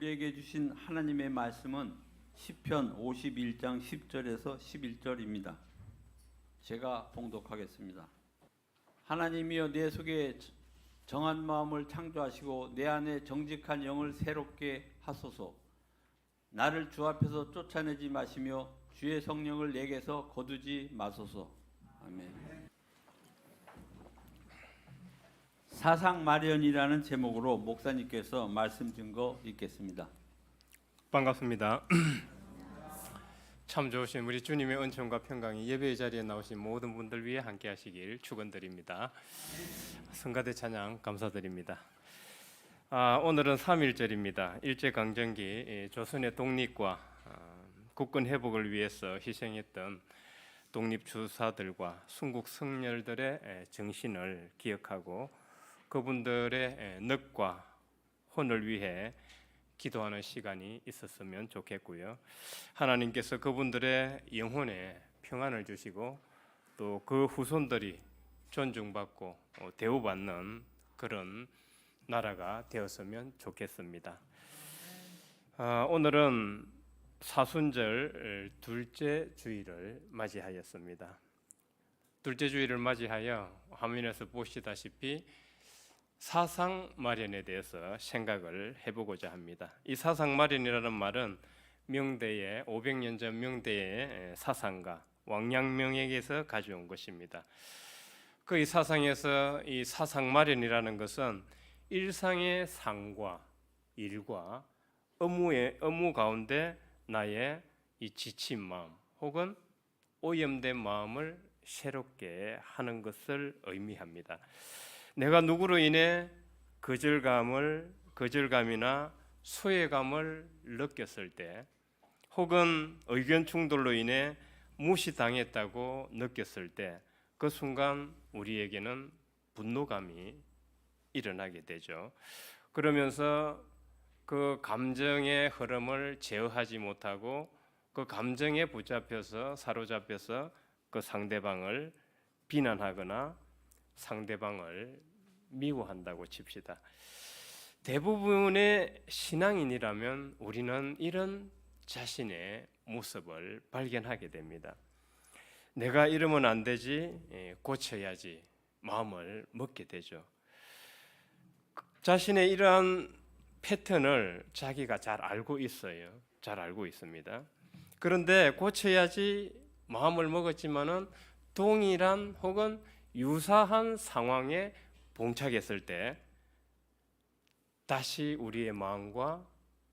우리에게 주신 하나님의 말씀은 시편 51장 10절에서 11절입니다. 제가 봉독하겠습니다. 하나님이여 내 속에 정한 마음을 창조하시고 내 안에 정직한 영을 새롭게 하소서. 나를 주 앞에서 쫓아내지 마시며 주의 성령을 내게서 거두지 마소서. 아멘. 사상 마련이라는 제목으로 목사님께서 말씀 증거 읽겠습니다. 반갑습니다. 참 좋으신 우리 주님의 은총과 평강이 예배의 자리에 나오신 모든 분들 위해 함께 하시길 축원드립니다. 성가대 찬양 감사드립니다. 오늘은 3.1절입니다. 일제강점기 조선의 독립과 국권 회복을 위해서 희생했던 독립주사들과 순국 승렬들의 정신을 기억하고 그분들의 늑과 혼을 위해 기도하는 시간이 있었으면 좋겠고요. 하나님께서 그분들의 영혼에 평안을 주시고 또 그 후손들이 존중받고 대우받는 그런 나라가 되었으면 좋겠습니다. 오늘은 사순절 둘째 주일을 맞이하였습니다. 둘째 주일을 맞이하여 화면에서 보시다시피 사상 마련에 대해서 생각을 해보고자 합니다. 이 사상 마련이라는 말은 명대의 500년 전 명대의 사상가 왕양명에게서 가져온 것입니다. 그 이 사상에서 이 사상 마련이라는 것은 일상의 상과 일과 업무 가운데 나의 이 지친 마음 혹은 오염된 마음을 새롭게 하는 것을 의미합니다. 내가 누구로 인해 거절감이나 소외감을 느꼈을 때 혹은 의견 충돌로 인해 무시당했다고 느꼈을 때 그 순간 우리에게는 분노감이 일어나게 되죠. 그러면서 그 감정의 흐름을 제어하지 못하고 그 감정에 사로잡혀서 그 상대방을 비난하거나 상대방을 미워한다고 칩시다. 대부분의 신앙인이라면 우리는 이런 자신의 모습을 발견하게 됩니다. 내가 이러면 안 되지, 고쳐야지 마음을 먹게 되죠. 자신의 이러한 패턴을 자기가 잘 알고 있어요. 잘 알고 있습니다. 그런데 고쳐야지 마음을 먹었지만은 동일한 혹은 유사한 상황에 봉착했을 때 다시 우리의 마음과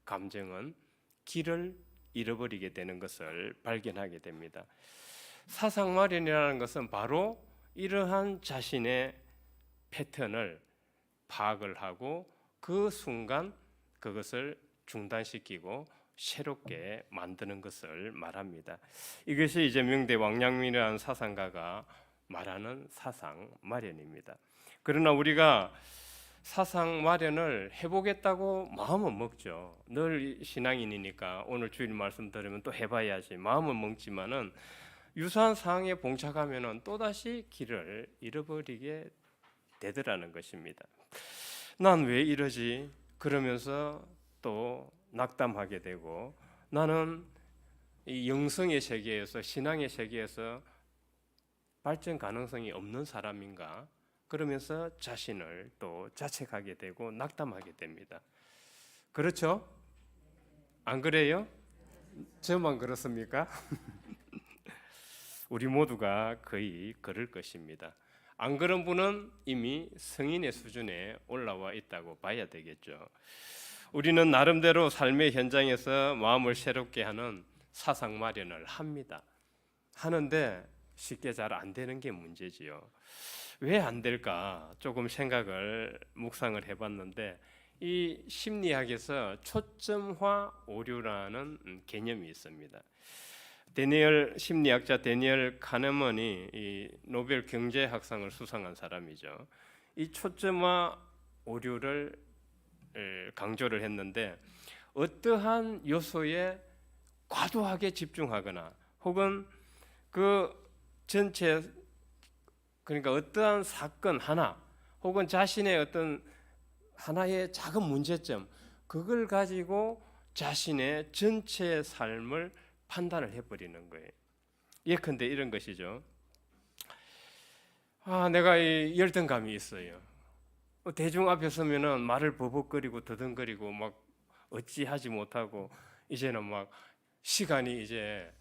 감정은 길을 잃어버리게 되는 것을 발견하게 됩니다. 사상 마련이라는 것은 바로 이러한 자신의 패턴을 파악을 하고 그 순간 그것을 중단시키고 새롭게 만드는 것을 말합니다. 이것이 이제 명대 왕양민이라는 사상가가 말하는 사상 마련입니다. 그러나 우리가 사상 마련을 해보겠다고 마음은 먹죠. 늘 신앙인이니까 오늘 주일 말씀 들으면 또 해봐야지 마음은 먹지만은 유사한 상황에 봉착하면은 또다시 길을 잃어버리게 되더라는 것입니다. 난 왜 이러지? 그러면서 또 낙담하게 되고 나는 이 영성의 세계에서 신앙의 세계에서 발전 가능성이 없는 사람인가? 그러면서 자신을 또 자책하게 되고 낙담하게 됩니다. 그렇죠? 안 그래요? 저만 그렇습니까? 우리 모두가 거의 그럴 것입니다. 안 그런 분은 이미 성인의 수준에 올라와 있다고 봐야 되겠죠. 우리는 나름대로 삶의 현장에서 마음을 새롭게 하는 사상 마련을 합니다. 하는데 쉽게 잘 안 되는 게 문제지요. 왜 안 될까? 조금 묵상을 해봤는데 이 심리학에서 초점화 오류라는 개념이 있습니다. 심리학자 데니얼 카네먼이 이 노벨 경제학상을 수상한 사람이죠. 이 초점화 오류를 강조를 했는데 어떠한 요소에 과도하게 집중하거나 혹은 그 전체 그러니까 어떠한 사건 하나 혹은 자신의 어떤 하나의 작은 문제점 그걸 가지고 자신의 전체 삶을 판단을 해버리는 거예요. 예컨대 이런 것이죠. 내가 이 열등감이 있어요. 대중 앞에 서면은 말을 버벅거리고 더듬거리고 막 어찌하지 못하고 이제는 막 시간이 이제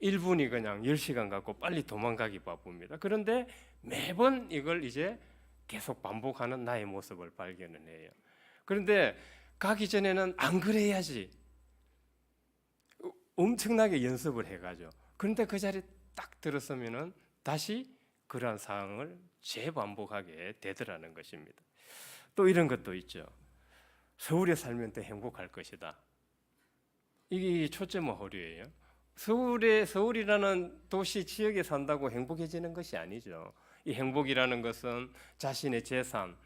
1분이 그냥 10시간 같고 빨리 도망가기 바쁩니다. 그런데 매번 이걸 이제 계속 반복하는 나의 모습을 발견을 해요. 그런데 가기 전에는 안 그래야지 엄청나게 연습을 해가죠. 그런데 그 자리에 딱 들었으면은 다시 그러한 상황을 재반복하게 되더라는 것입니다. 또 이런 것도 있죠. 서울에 살면 더 행복할 것이다. 이게 초점의 오류예요. 서울이라는 도시 지역에 산다고 행복해지는 것이 아니죠. 이 행복이라는 것은 자신의 재산,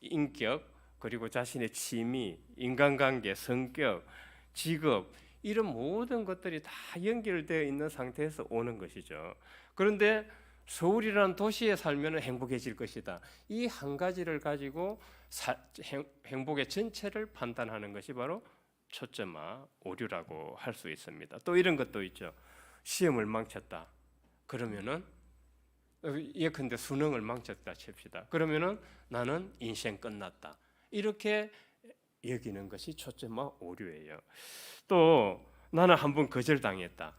인격, 그리고 자신의 취미, 인간관계, 성격, 직업 이런 모든 것들이 다 연결되어 있는 상태에서 오는 것이죠. 그런데 서울이라는 도시에 살면 행복해질 것이다. 이 한 가지를 가지고 행복의 전체를 판단하는 것이 바로 초점화 오류라고 할 수 있습니다. 또 이런 것도 있죠. 시험을 망쳤다. 그러면은 예컨대 수능을 망쳤다 칩시다. 그러면은 나는 인생 끝났다. 이렇게 여기는 것이 초점화 오류예요. 또 나는 한번 거절당했다.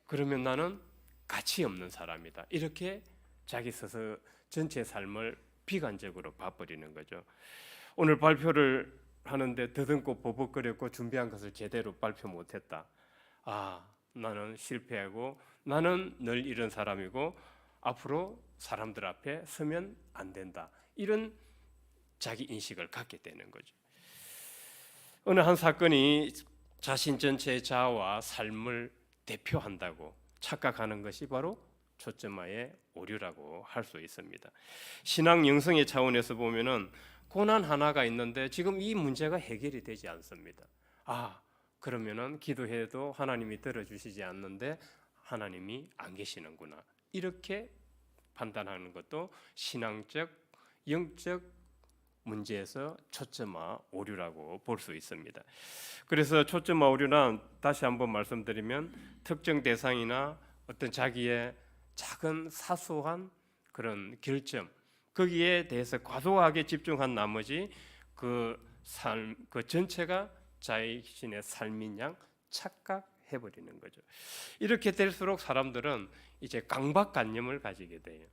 그러면 나는 가치 없는 사람이다. 이렇게 자기 스스로 전체 삶을 비관적으로 봐버리는 거죠. 오늘 발표를 하는데 더듬고 버벅거렸고 준비한 것을 제대로 발표 못했다. 나는 실패하고 나는 늘 이런 사람이고 앞으로 사람들 앞에 서면 안 된다. 이런 자기 인식을 갖게 되는 거죠. 어느 한 사건이 자신 전체의 자아와 삶을 대표한다고 착각하는 것이 바로 초점화의 오류라고 할 수 있습니다. 신앙 영성의 차원에서 보면은 고난 하나가 있는데 지금 이 문제가 해결이 되지 않습니다. 그러면은 기도해도 하나님이 들어주시지 않는데 하나님이 안 계시는구나. 이렇게 판단하는 것도 신앙적, 영적 문제에서 초점화 오류라고 볼 수 있습니다. 그래서 초점화 오류는 다시 한번 말씀드리면 특정 대상이나 어떤 자기의 작은 사소한 그런 결점 거기에 대해서 과도하게 집중한 나머지 그 전체가 자신의 삶인 양 착각해버리는 거죠. 이렇게 될수록 사람들은 이제 강박관념을 가지게 돼요.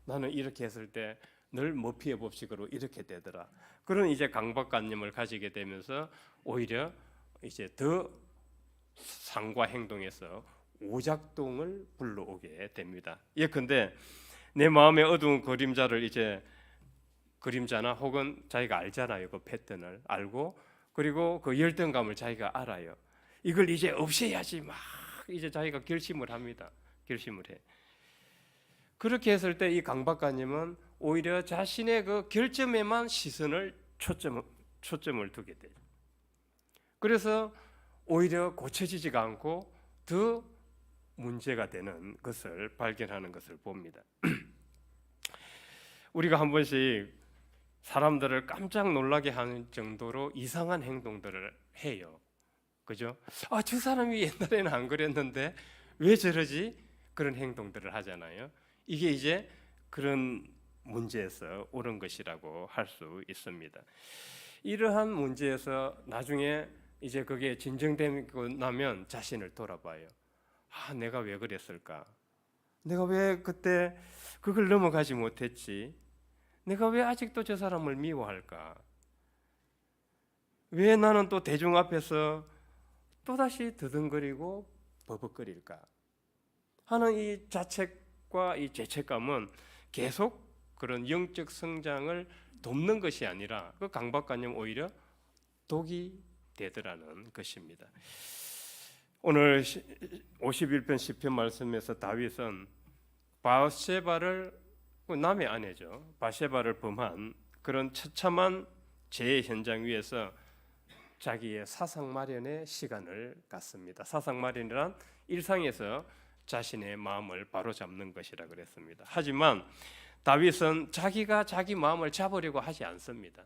나는 이렇게 했을 때 늘 머피의 법칙으로 이렇게 되더라. 그런 이제 강박관념을 가지게 되면서 오히려 이제 더 상과 행동에서 오작동을 불러오게 됩니다. 예컨대 내 마음의 어두운 그림자를 이제 그림자나 혹은 자기가 알잖아요. 그 패턴을 알고 그리고 그 열등감을 자기가 알아요. 이걸 이제 없애야지 막 이제 자기가 결심을 합니다. 결심을 해. 그렇게 했을 때 이 강박관념은 오히려 자신의 그 결점에만 시선을 초점을 두게 돼요. 그래서 오히려 고쳐지지가 않고 더 문제가 되는 것을 발견하는 것을 봅니다. 우리가 한 번씩 사람들을 깜짝 놀라게 하는 정도로 이상한 행동들을 해요. 그죠? 저 사람이 옛날에는 안 그랬는데 왜 저러지? 그런 행동들을 하잖아요. 이게 이제 그런 문제에서 옳은 것이라고 할 수 있습니다. 이러한 문제에서 나중에 이제 그게 진정되고 나면 자신을 돌아봐요. 내가 왜 그랬을까? 내가 왜 그때 그걸 넘어가지 못했지? 내가 왜 아직도 저 사람을 미워할까? 왜 나는 또 대중 앞에서 또다시 더듬거리고 버벅거릴까? 하는 이 자책과 이 죄책감은 계속 그런 영적 성장을 돕는 것이 아니라 그 강박관념 오히려 독이 되더라는 것입니다. 오늘 51편 시편 말씀에서 다윗은 바세바를 남의 아내죠. 바세바를 범한 그런 처참한 죄의 현장 위에서 자기의 사상 마련의 시간을 갖습니다. 사상 마련이란 일상에서 자신의 마음을 바로잡는 것이라 그랬습니다. 하지만 다윗은 자기가 자기 마음을 잡으려고 하지 않습니다.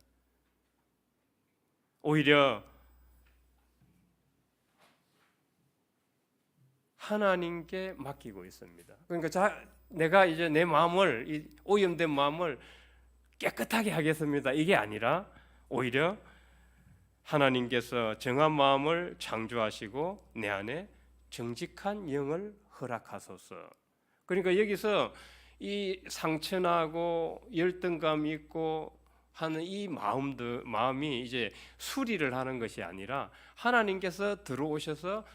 오히려 하나님께 맡기고 있습니다. 그러니까 내가 이제 내 마음을, 이 오염된 마음을 깨끗하게 하겠습니다, 이게 아니라 오히려 하나님께서 정한 마음을 창조하시고 내 안에 정직한 영을 허락하소서. 그러니까 여기서 이 상처나고 열등감 있고 하는 이 마음이 이제 수리를 하는 것이 아니라 하나님께서 들어오셔서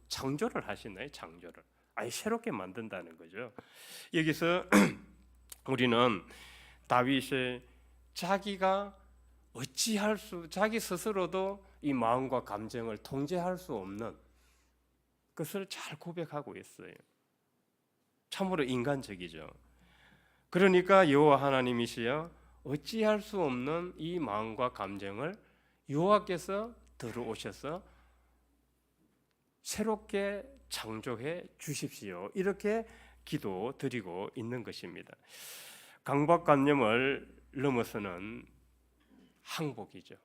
창조를 하시나요? 창조를 아예 새롭게 만든다는 거죠. 여기서 우리는 다윗의 자기 스스로도 이 마음과 감정을 통제할 수 없는 것을 잘 고백하고 있어요. 참으로 인간적이죠. 그러니까 여호와 하나님이시여 어찌할 수 없는 이 마음과 감정을 여호와께서 들어오셔서 새롭게 창조해 주십시오. 이렇게 기도드리고 있는 것입니다. 강박관념을 넘어서는 항복이죠.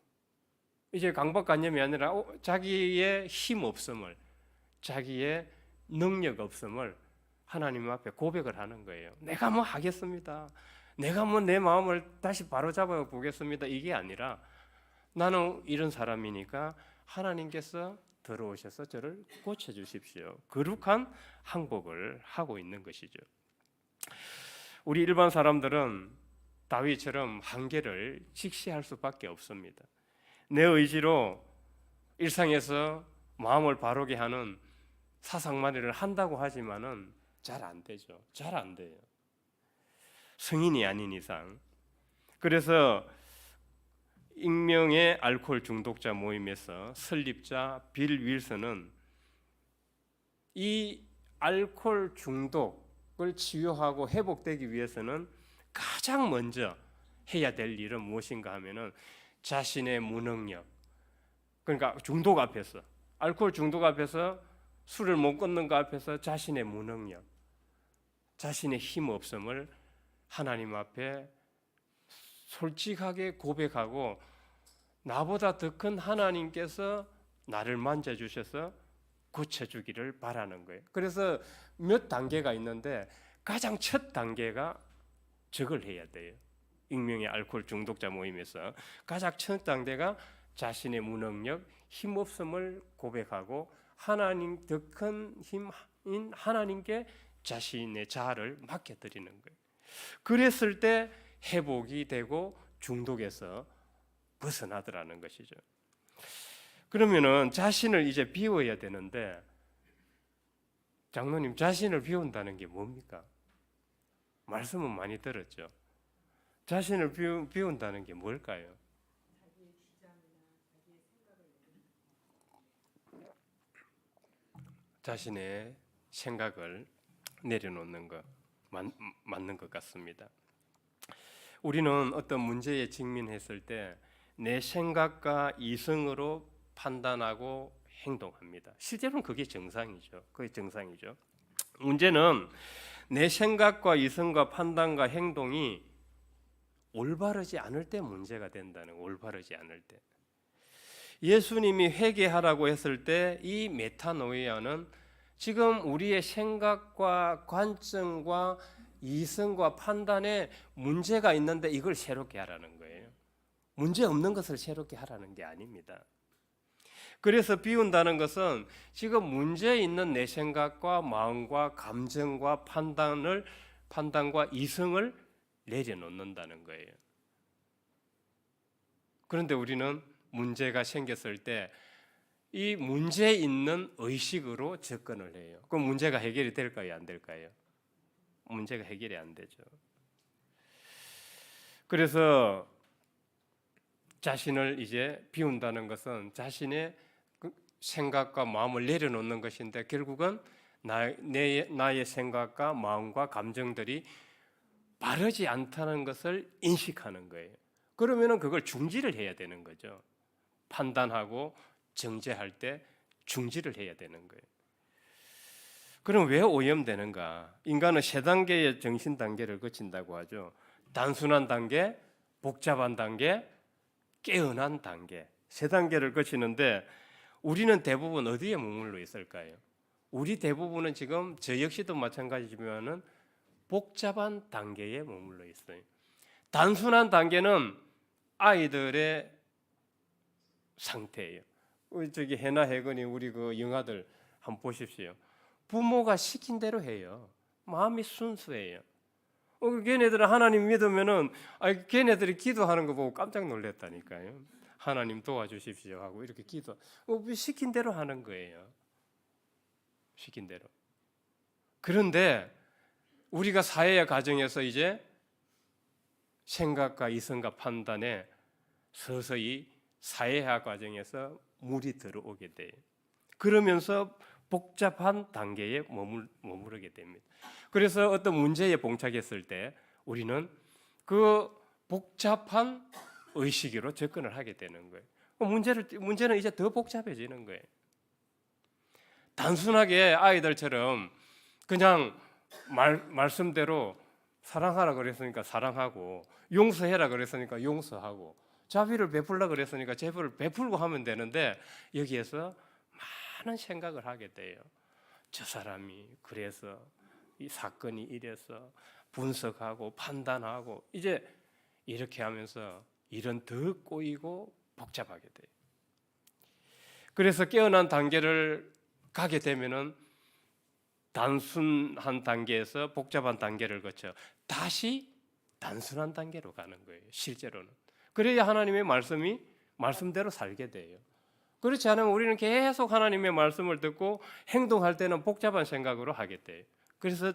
이제 강박관념이 아니라 자기의 힘 없음을, 자기의 능력 없음을 하나님 앞에 고백을 하는 거예요. 내가 뭐 하겠습니다. 내가 뭐 내 마음을 다시 바로잡아 보겠습니다. 이게 아니라 나는 이런 사람이니까 하나님께서 들어오셔서 저를 고쳐주십시오. 거룩한 항복을 하고 있는 것이죠. 우리 일반 사람들은 다윗처럼 한계를 직시할 수밖에 없습니다. 내 의지로 일상에서 마음을 바르게 하는 사상만리를 한다고 하지만은 잘 안 되죠. 잘 안 돼요. 성인이 아닌 이상. 그래서 익명의 알코올 중독자 모임에서 설립자 빌 윌슨은 이 알코올 중독을 치유하고 회복되기 위해서는 가장 먼저 해야 될 일은 무엇인가 하면은 자신의 무능력, 그러니까 중독 앞에서, 알코올 중독 앞에서, 술을 못 끊는 것 앞에서 자신의 무능력, 자신의 힘 없음을 하나님 앞에 솔직하게 고백하고 나보다 더 큰 하나님께서 나를 만져주셔서 고쳐주기를 바라는 거예요. 그래서 몇 단계가 있는데 가장 첫 단계가 저걸 해야 돼요. 익명의 알코올 중독자 모임에서 가장 첫 단계가 자신의 무능력, 힘없음을 고백하고 하나님 더 큰 힘인 하나님께 자신의 자아를 맡겨드리는 거예요. 그랬을 때 회복이 되고 중독에서 벗어나더라는 것이죠. 그러면은 자신을 이제 비워야 되는데, 장로님, 자신을 비운다는 게 뭡니까? 말씀은 많이 들었죠. 자신을 비운다는 게 뭘까요? 자신의 생각을 내려놓는 것 맞는 것 같습니다. 우리는 어떤 문제에 직면했을 때 내 생각과 이성으로 판단하고 행동합니다. 실제로는 그게 정상이죠. 그게 정상이죠. 문제는 내 생각과 이성과 판단과 행동이 올바르지 않을 때 문제가 된다는, 올바르지 않을 때. 예수님이 회개하라고 했을 때 이 메타노이아는 지금 우리의 생각과 관점과 이성과 판단에 문제가 있는데 이걸 새롭게 하라는 거예요. 문제 없는 것을 새롭게 하라는 게 아닙니다. 그래서 비운다는 것은 지금 문제 있는 내 생각과 마음과 감정과 판단과 이성을 내려놓는다는 거예요. 그런데 우리는 문제가 생겼을 때 이 문제 있는 의식으로 접근을 해요. 그럼 문제가 해결이 될까요? 안 될까요? 문제가 해결이 안 되죠. 그래서 자신을 이제 비운다는 것은 자신의 생각과 마음을 내려놓는 것인데 결국은 나의 생각과 마음과 감정들이 바르지 않다는 것을 인식하는 거예요. 그러면은 그걸 중지를 해야 되는 거죠. 판단하고 정죄할 때 중지를 해야 되는 거예요. 그럼 왜 오염되는가? 인간은 세 단계의 정신 단계를 거친다고 하죠. 단순한 단계, 복잡한 단계, 깨어난 단계, 세 단계를 거치는데 우리는 대부분 어디에 머물러 있을까요? 우리 대부분은 지금 저 역시도 마찬가지지만은 복잡한 단계에 머물러 있어요. 단순한 단계는 아이들의 상태예요. 저기 해나 해건이 우리 그 영아들 한번 보십시오. 부모가 시킨 대로 해요. 마음이 순수해요. 걔네들은 하나님 믿으면은 걔네들이 기도하는 거 보고 깜짝 놀랐다니까요. 하나님 도와주십시오 하고 이렇게 기도 시킨 대로 하는 거예요. 시킨 대로. 그런데 우리가 사회의 가정에서 이제 생각과 이성과 판단에 서서히 사회화 과정에서 물이 들어오게 돼요. 그러면서 복잡한 단계에 머무르게 됩니다. 그래서 어떤 문제에 봉착했을 때 우리는 그 복잡한 의식으로 접근을 하게 되는 거예요. 문제는 이제 더 복잡해지는 거예요. 단순하게 아이들처럼 그냥 말씀대로 사랑하라 그랬으니까 사랑하고 용서해라 그랬으니까 용서하고 자비를 베풀라 그랬으니까 자비를 베풀고 하면 되는데 여기에서 많은 생각을 하게 돼요. 저 사람이 그래서 이 사건이 이래서 분석하고 판단하고 이제 이렇게 하면서 일은 더 꼬이고 복잡하게 돼요. 그래서 깨어난 단계를 가게 되면은 단순한 단계에서 복잡한 단계를 거쳐 다시 단순한 단계로 가는 거예요. 실제로는. 그래야 하나님의 말씀이 말씀대로 살게 돼요. 그렇지 않으면 우리는 계속 하나님의 말씀을 듣고 행동할 때는 복잡한 생각으로 하게 돼요. 그래서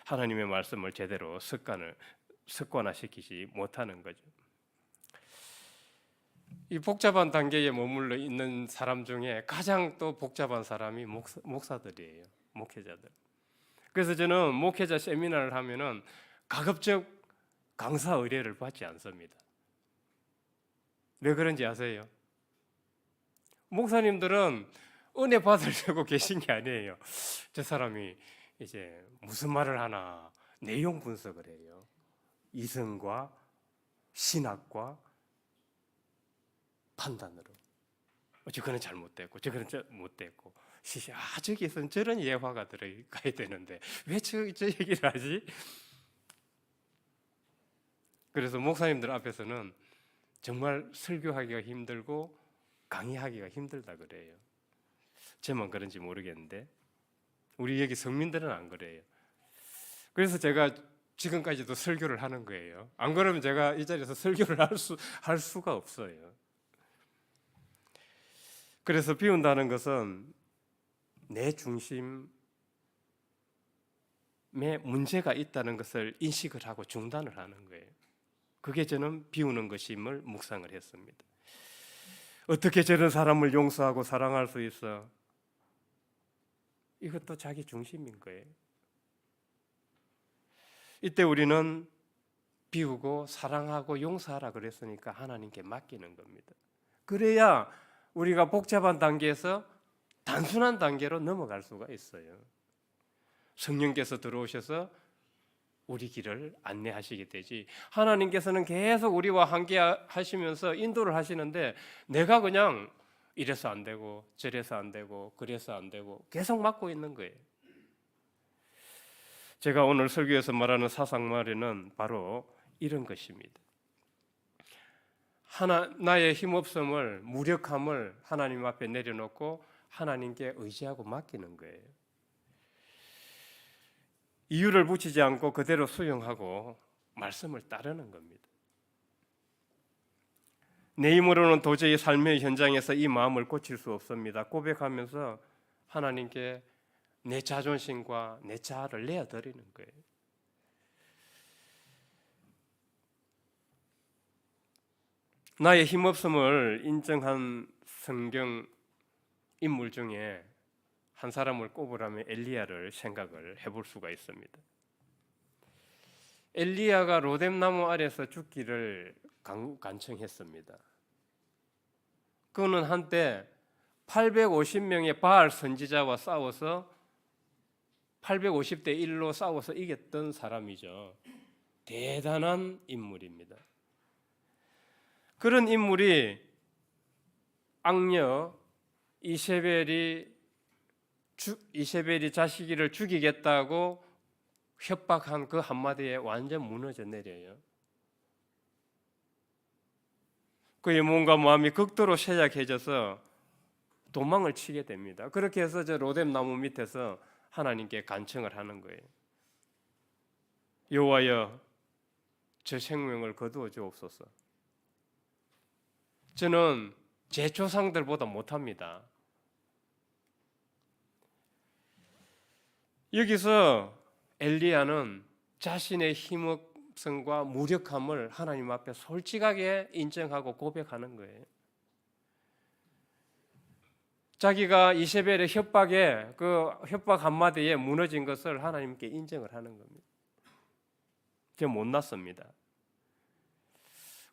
하나님의 말씀을 제대로 습관화시키지 못하는 거죠. 이 복잡한 단계에 머물러 있는 사람 중에 가장 또 복잡한 사람이 목사들이에요. 목회자들. 그래서 저는 목회자 세미나를 하면은 가급적 강사 의뢰를 받지 않습니다. 왜 그런지 아세요? 목사님들은 은혜 받으려고 계신 게 아니에요. 저 사람이 이제 무슨 말을 하나 내용 분석을 해요. 이성과 신학과 판단으로. 저거는 잘못됐고 저거는 못됐고 저기에서는 저런 예화가 들어가야 되는데 왜 저 얘기를 하지? 그래서 목사님들 앞에서는 정말 설교하기가 힘들고 강의하기가 힘들다 그래요. 저만 그런지 모르겠는데 우리 여기 성민들은 안 그래요. 그래서 제가 지금까지도 설교를 하는 거예요. 안 그러면 제가 이 자리에서 설교를 할 수가 없어요. 그래서 비운다는 것은 내 중심에 문제가 있다는 것을 인식을 하고 중단을 하는 거예요. 그게 저는 비우는 것임을 묵상을 했습니다. 어떻게 저런 사람을 용서하고 사랑할 수 있어? 이것도 자기 중심인 거예요. 이때 우리는 비우고 사랑하고 용서하라 그랬으니까 하나님께 맡기는 겁니다. 그래야 우리가 복잡한 단계에서 단순한 단계로 넘어갈 수가 있어요. 성령께서 들어오셔서 우리 길을 안내하시게 되지. 하나님께서는 계속 우리와 함께 하시면서 인도를 하시는데 내가 그냥 이래서 안 되고 저래서 안 되고 그래서 안 되고 계속 맡고 있는 거예요. 제가 오늘 설교에서 말하는 사상마리는 바로 이런 것입니다. 나의 힘없음을, 무력함을 하나님 앞에 내려놓고 하나님께 의지하고 맡기는 거예요. 이유를 붙이지 않고 그대로 수용하고 말씀을 따르는 겁니다. 내 힘으로는 도저히 삶의 현장에서 이 마음을 고칠 수 없습니다. 고백하면서 하나님께 내 자존심과 내 자아를 내어드리는 거예요. 나의 힘없음을 인정한 성경 인물 중에 한 사람을 꼽으라면 엘리야를 생각을 해볼 수가 있습니다. 엘리야가 로뎀나무 아래서 죽기를 간청했습니다. 그는 한때 850명의 바알 선지자와 싸워서 850대 1로 싸워서 이겼던 사람이죠. 대단한 인물입니다. 그런 인물이 악녀 이세벨이 자식이를 죽이겠다고 협박한 그 한마디에 완전 무너져 내려요. 그의 몸과 마음이 극도로 쇠약해져서 도망을 치게 됩니다. 그렇게 해서 저 로뎀 나무 밑에서 하나님께 간청을 하는 거예요. 여호와여, 저 생명을 거두어 주옵소서. 저는 제 조상들보다 못합니다. 여기서 엘리야는 자신의 힘없음과 무력함을 하나님 앞에 솔직하게 인정하고 고백하는 거예요. 자기가 이세벨의 협박에 그 협박 한마디에 무너진 것을 하나님께 인정을 하는 겁니다. 저 못났습니다.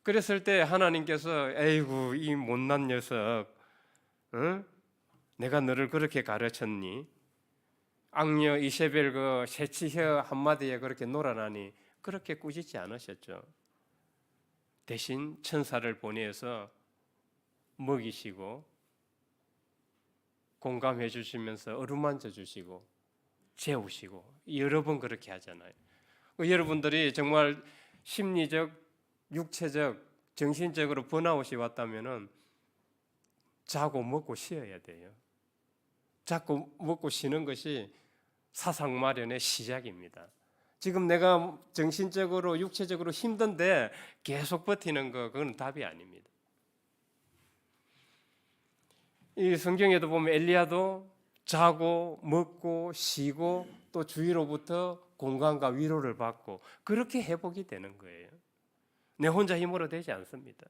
그랬을 때 하나님께서 에이구 이 못난 녀석, 응? 내가 너를 그렇게 가르쳤니? 악녀 이세벨 그 새치혀 한마디에 그렇게 놀아나니 그렇게 꾸짖지 않으셨죠. 대신 천사를 보내서 먹이시고 공감해 주시면서 어루만져 주시고 재우시고 여러 번 그렇게 하잖아요. 여러분들이 정말 심리적, 육체적, 정신적으로 번아웃이 왔다면은 자고 먹고 쉬어야 돼요. 자고 먹고 쉬는 것이 사상 마련의 시작입니다. 지금 내가 정신적으로, 육체적으로 힘든데 계속 버티는 거 그건 답이 아닙니다. 이 성경에도 보면 엘리야도 자고 먹고 쉬고 또 주위로부터 공감과 위로를 받고 그렇게 회복이 되는 거예요. 내 혼자 힘으로 되지 않습니다.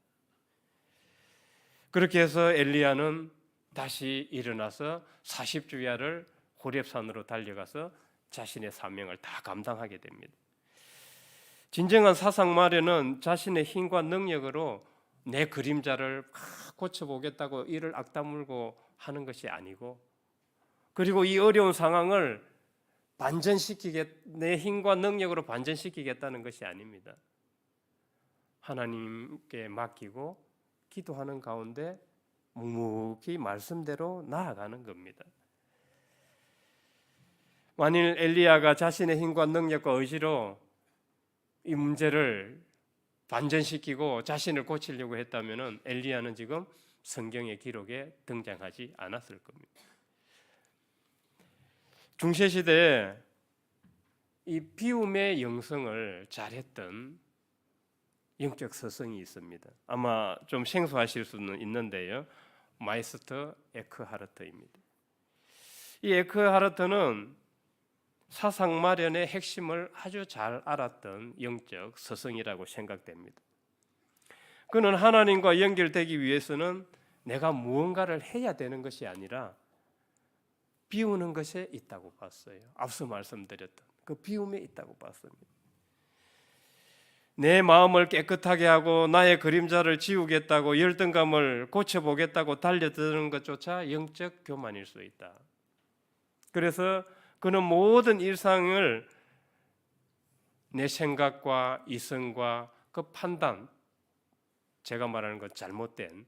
그렇게 해서 엘리야는 다시 일어나서 40주야를 호렙산으로 달려가서 자신의 사명을 다 감당하게 됩니다. 진정한 사상 마련은 자신의 힘과 능력으로 내 그림자를 고쳐보겠다고 이를 악다물고 하는 것이 아니고, 그리고 이 어려운 상황을 내 힘과 능력으로 반전시키겠다는 것이 아닙니다. 하나님께 맡기고 기도하는 가운데 묵묵히 말씀대로 나아가는 겁니다. 만일 엘리야가 자신의 힘과 능력과 의지로 이 문제를 반전시키고 자신을 고치려고 했다면 엘리야는 지금 성경의 기록에 등장하지 않았을 겁니다. 중세시대에 이 비움의 영성을 잘했던 영적 서성이 있습니다. 아마 좀 생소하실 수는 있는데요. 마이스터 에크하르트입니다. 이 에크하르트는 사상 마련의 핵심을 아주 잘 알았던 영적 서성이라고 생각됩니다. 그는 하나님과 연결되기 위해서는 내가 무언가를 해야 되는 것이 아니라 비우는 것에 있다고 봤어요. 앞서 말씀드렸던 그 비움에 있다고 봤습니다. 내 마음을 깨끗하게 하고 나의 그림자를 지우겠다고 열등감을 고쳐보겠다고 달려드는 것조차 영적 교만일 수 있다. 그래서 그는 모든 일상을 내 생각과 이성과 그 판단, 제가 말하는 건 잘못된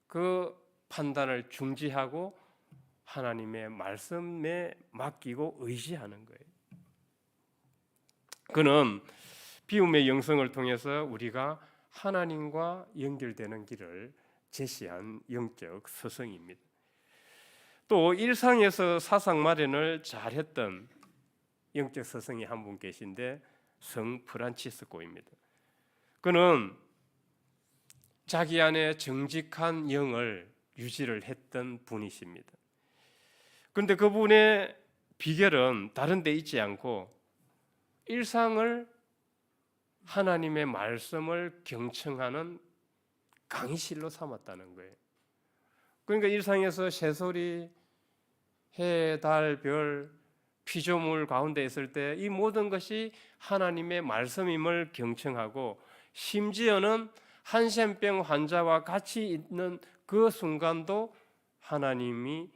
그 판단을 중지하고 하나님의 말씀에 맡기고 의지하는 거예요. 그는 비움의 영성을 통해서 우리가 하나님과 연결되는 길을 제시한 영적 서성입니다. 또 일상에서 사상 마련을 잘했던 영적 서성이 한 분 계신데 성 프란치스코입니다. 그는 자기 안에 정직한 영을 유지를 했던 분이십니다. 그런데 그분의 비결은 다른 데 있지 않고 일상을 하나님의 말씀을 경청하는 강의실로 삼았다는 거예요. 그러니까 일상에서 새소리, 해, 달, 별, 피조물 가운데 있을 때 이 모든 것이 하나님의 말씀임을 경청하고, 심지어는 한센병 환자와 같이 있는 그 순간도 하나님이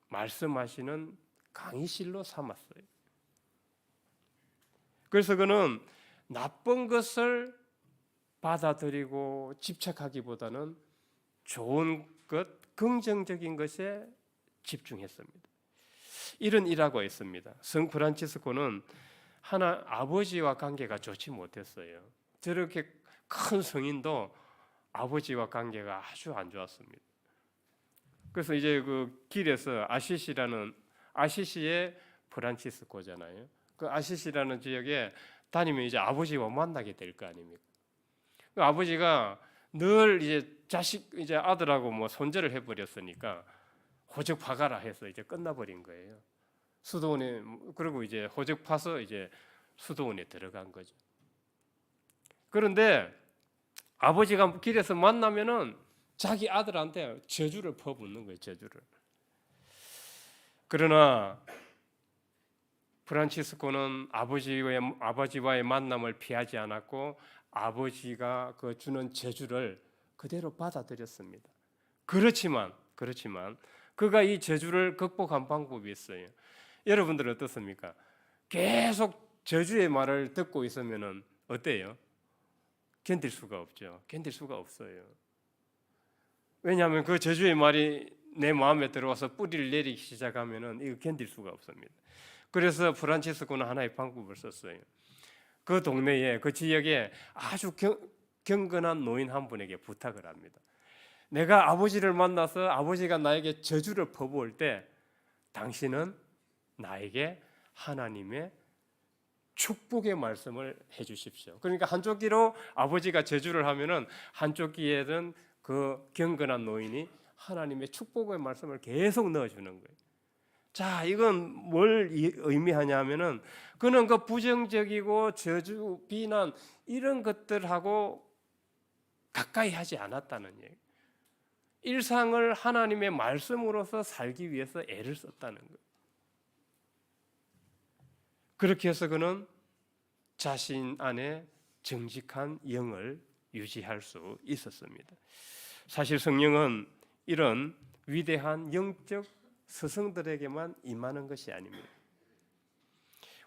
말씀하시는 강의실로 삼았어요. 그래서 그는 나쁜 것을 받아들이고 집착하기보다는 좋은 것, 긍정적인 것에 집중했습니다. 이런 일하고 있습니다. 성 프란치스코는 하나 아버지와 관계가 좋지 못했어요. 저렇게 큰 성인도 아버지와 관계가 아주 안 좋았습니다. 그래서 이제 그 길에서 아시시의 프란치스코잖아요. 그 아시시라는 지역에 다니면 이제 아버지와 만나게 될 거 아닙니까? 그 아버지가 늘 이제 아들하고 뭐 손절을 해버렸으니까 호적 파가라 해서 이제 끝나버린 거예요. 수도원에 그리고 이제 호적 파서 이제 수도원에 들어간 거죠. 그런데 아버지가 길에서 만나면은 자기 아들한테 저주를 퍼붓는 거예요. 저주를. 그러나 프란치스코는 아버지와의 만남을 피하지 않았고 아버지가 그 주는 저주를 그대로 받아들였습니다. 그렇지만 그가 이 저주를 극복한 방법이 있어요. 여러분들은 어떻습니까? 계속 저주의 말을 듣고 있으면은 어때요? 견딜 수가 없죠. 견딜 수가 없어요. 왜냐하면 그 저주의 말이 내 마음에 들어와서 뿌리를 내리기 시작하면은 이거 견딜 수가 없습니다. 그래서 프란치스코는 하나의 방법을 썼어요. 그 동네에 그 지역에 아주 경건한 노인 한 분에게 부탁을 합니다. 내가 아버지를 만나서 아버지가 나에게 저주를 퍼부을 때 당신은 나에게 하나님의 축복의 말씀을 해주십시오. 그러니까 한쪽 귀로 아버지가 저주를 하면은 한쪽 귀에는 그 경건한 노인이 하나님의 축복의 말씀을 계속 넣어주는 거예요. 자, 이건 뭘 의미하냐면은 그는 그 부정적이고 저주, 비난 이런 것들하고 가까이 하지 않았다는 얘기예요. 일상을 하나님의 말씀으로서 살기 위해서 애를 썼다는 거예요. 그렇게 해서 그는 자신 안에 정직한 영을 유지할 수 있었습니다. 사실 성령은 이런 위대한 영적 스승들에게만 임하는 것이 아닙니다.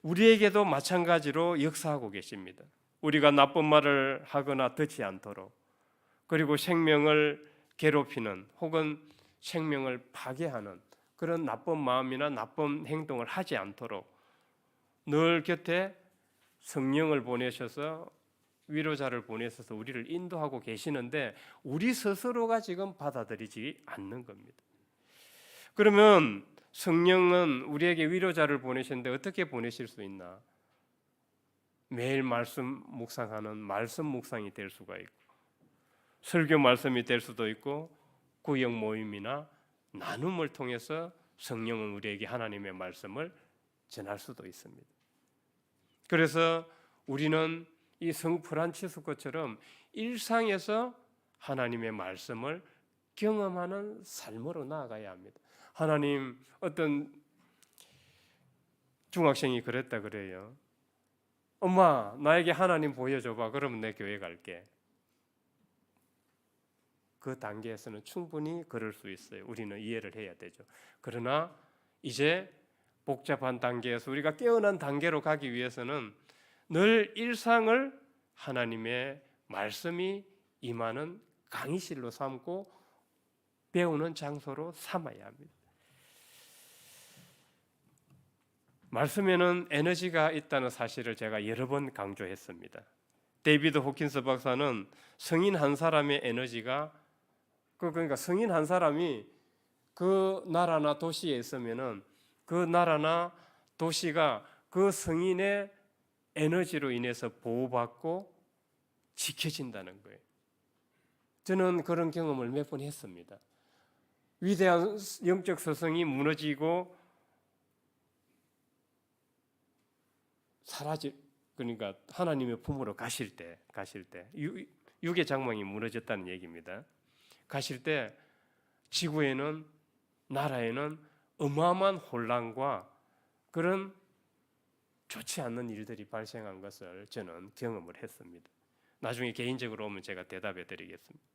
우리에게도 마찬가지로 역사하고 계십니다. 우리가 나쁜 말을 하거나 듣지 않도록, 그리고 생명을 괴롭히는 혹은 생명을 파괴하는 그런 나쁜 마음이나 나쁜 행동을 하지 않도록 늘 곁에 성령을 보내셔서 위로자를 보내셔서 우리를 인도하고 계시는데 우리 스스로가 지금 받아들이지 않는 겁니다. 그러면 성령은 우리에게 위로자를 보내시는데 어떻게 보내실 수 있나? 매일 말씀 묵상하는 말씀 묵상이 될 수가 있고, 설교 말씀이 될 수도 있고, 구역 모임이나 나눔을 통해서 성령은 우리에게 하나님의 말씀을 전할 수도 있습니다. 그래서 우리는 이 성 프란치스코처럼 일상에서 하나님의 말씀을 경험하는 삶으로 나아가야 합니다. 하나님, 어떤 중학생이 그랬다 그래요. 엄마, 나에게 하나님 보여줘봐. 그러면 내 교회 갈게. 그 단계에서는 충분히 그럴 수 있어요. 우리는 이해를 해야 되죠. 그러나 이제 복잡한 단계에서 우리가 깨어난 단계로 가기 위해서는 늘 일상을 하나님의 말씀이 임하는 강의실로 삼고 배우는 장소로 삼아야 합니다. 말씀에는 에너지가 있다는 사실을 제가 여러 번 강조했습니다. 데이비드 호킨스 박사는 성인 한 사람의 에너지가 그러니까 성인 한 사람이 그 나라나 도시에 있으면은 그 나라나 도시가 그 성인의 에너지로 인해서 보호받고 지켜진다는 거예요. 저는 그런 경험을 몇 번 했습니다. 위대한 영적 스승이 무너지고 그러니까 하나님의 품으로 가실 때 육의 장막이 무너졌다는 얘기입니다. 가실 때 지구에는 나라에는 어마어마한 혼란과 그런 좋지 않는 일들이 발생한 것을 저는 경험을 했습니다. 나중에 개인적으로 오면 제가 대답해 드리겠습니다.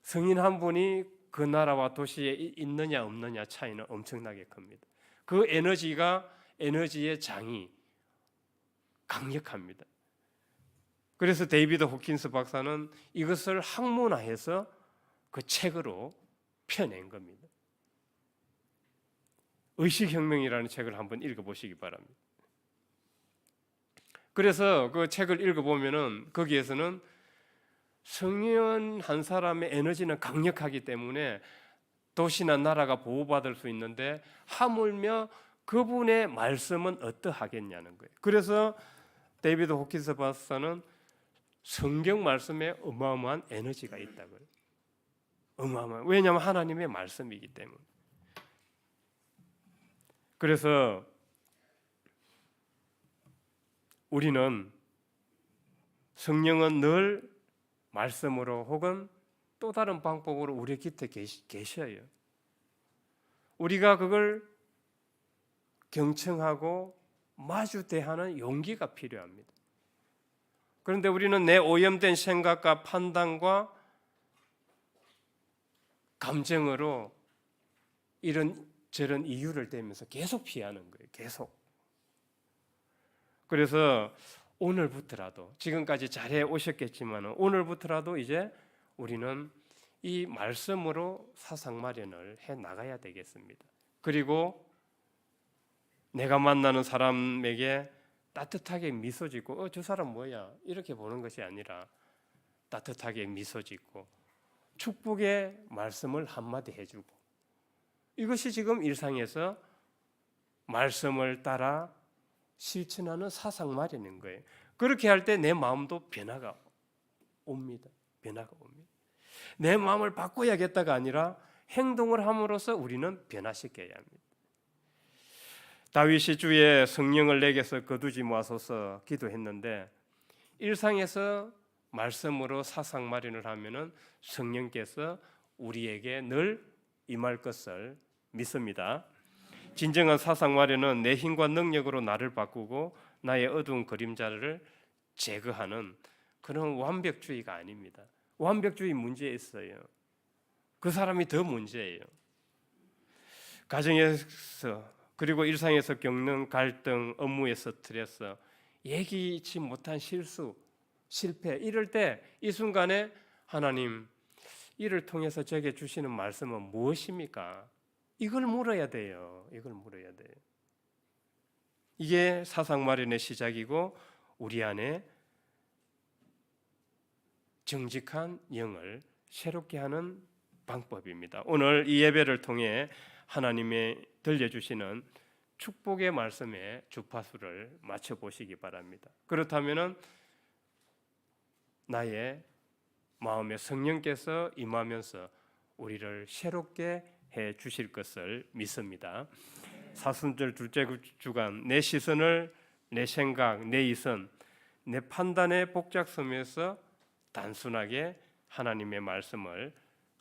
성인 한 분이 그 나라와 도시에 있느냐 없느냐 차이는 엄청나게 큽니다. 그 에너지의 장이 강력합니다. 그래서 데이비드 호킨스 박사는 이것을 학문화해서 그 책으로 펴낸 겁니다. 의식혁명이라는 책을 한번 읽어보시기 바랍니다. 그래서 그 책을 읽어보면은 거기에서는 성령 한 사람의 에너지는 강력하기 때문에 도시나 나라가 보호받을 수 있는데 하물며 그분의 말씀은 어떠하겠냐는 거예요. 그래서 데이비드 호킨스 박사는 성경 말씀에 어마어마한 에너지가 있다고요. 어마어마한. 왜냐하면 하나님의 말씀이기 때문에. 그래서 우리는 성령은 늘 말씀으로 혹은 또 다른 방법으로 우리 곁에 계셔요. 우리가 그걸 경청하고 마주 대하는 용기가 필요합니다. 그런데 우리는 내 오염된 생각과 판단과 감정으로 이런 저런 이유를 대면서 계속 피하는 거예요. 계속. 그래서 오늘부터라도 지금까지 잘해 오셨겠지만 오늘부터라도 이제 우리는 이 말씀으로 사상 마련을 해 나가야 되겠습니다. 그리고 내가 만나는 사람에게 따뜻하게 미소 짓고 저 사람 뭐야 이렇게 보는 것이 아니라 따뜻하게 미소 짓고 축복의 말씀을 한마디 해주고 이것이 지금 일상에서 말씀을 따라 실천하는 사상 마련인 거예요. 그렇게 할 때 내 마음도 변화가 옵니다. 변화가 옵니다. 내 마음을 바꿔야겠다가 아니라 행동을 함으로써 우리는 변화시켜야 합니다. 다윗이 주의 성령을 내게서 거두지 마소서 기도했는데 일상에서 말씀으로 사상 마련을 하면은 성령께서 우리에게 늘 임할 것을 믿습니다. 진정한 사상 마련은 내 힘과 능력으로 나를 바꾸고 나의 어두운 그림자를 제거하는 그런 완벽주의가 아닙니다. 완벽주의 문제 있어요. 그 사람이 더 문제예요. 가정에서 그리고 일상에서 겪는 갈등, 업무의 스트레스, 예기치 못한 실수, 실패 이럴 때 이 순간에 하나님 이를 통해서 제게 주시는 말씀은 무엇입니까? 이걸 물어야 돼요. 이걸 물어야 돼요. 이게 사상 마련의 시작이고 우리 안에 정직한 영을 새롭게 하는 방법입니다. 오늘 이 예배를 통해 하나님의 들려주시는 축복의 말씀에 주파수를 맞춰보시기 바랍니다. 그렇다면 나의 마음에 성령께서 임하면서 우리를 새롭게 해 주실 것을 믿습니다. 사순절 둘째 주간 내 시선을 내 생각, 내 이선, 내 판단의 복잡성에서 단순하게 하나님의 말씀을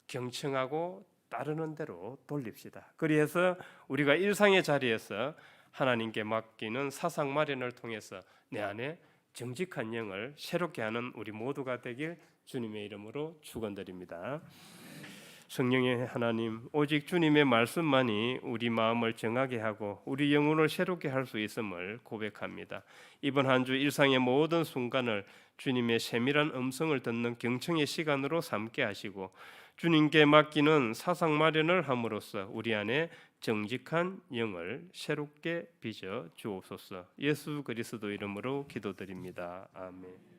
경청하고 따르는 대로 돌립시다. 그래서 우리가 일상의 자리에서 하나님께 맡기는 사상 마련을 통해서 내 안에 정직한 영을 새롭게 하는 우리 모두가 되길 주님의 이름으로 축원드립니다. 성령의 하나님, 오직 주님의 말씀만이 우리 마음을 정하게 하고 우리 영혼을 새롭게 할 수 있음을 고백합니다. 이번 한 주 일상의 모든 순간을 주님의 세밀한 음성을 듣는 경청의 시간으로 삼게 하시고 주님께 맡기는 사상 마련을 함으로써 우리 안에 정직한 영을 새롭게 빚어 주옵소서. 예수 그리스도 이름으로 기도드립니다. 아멘.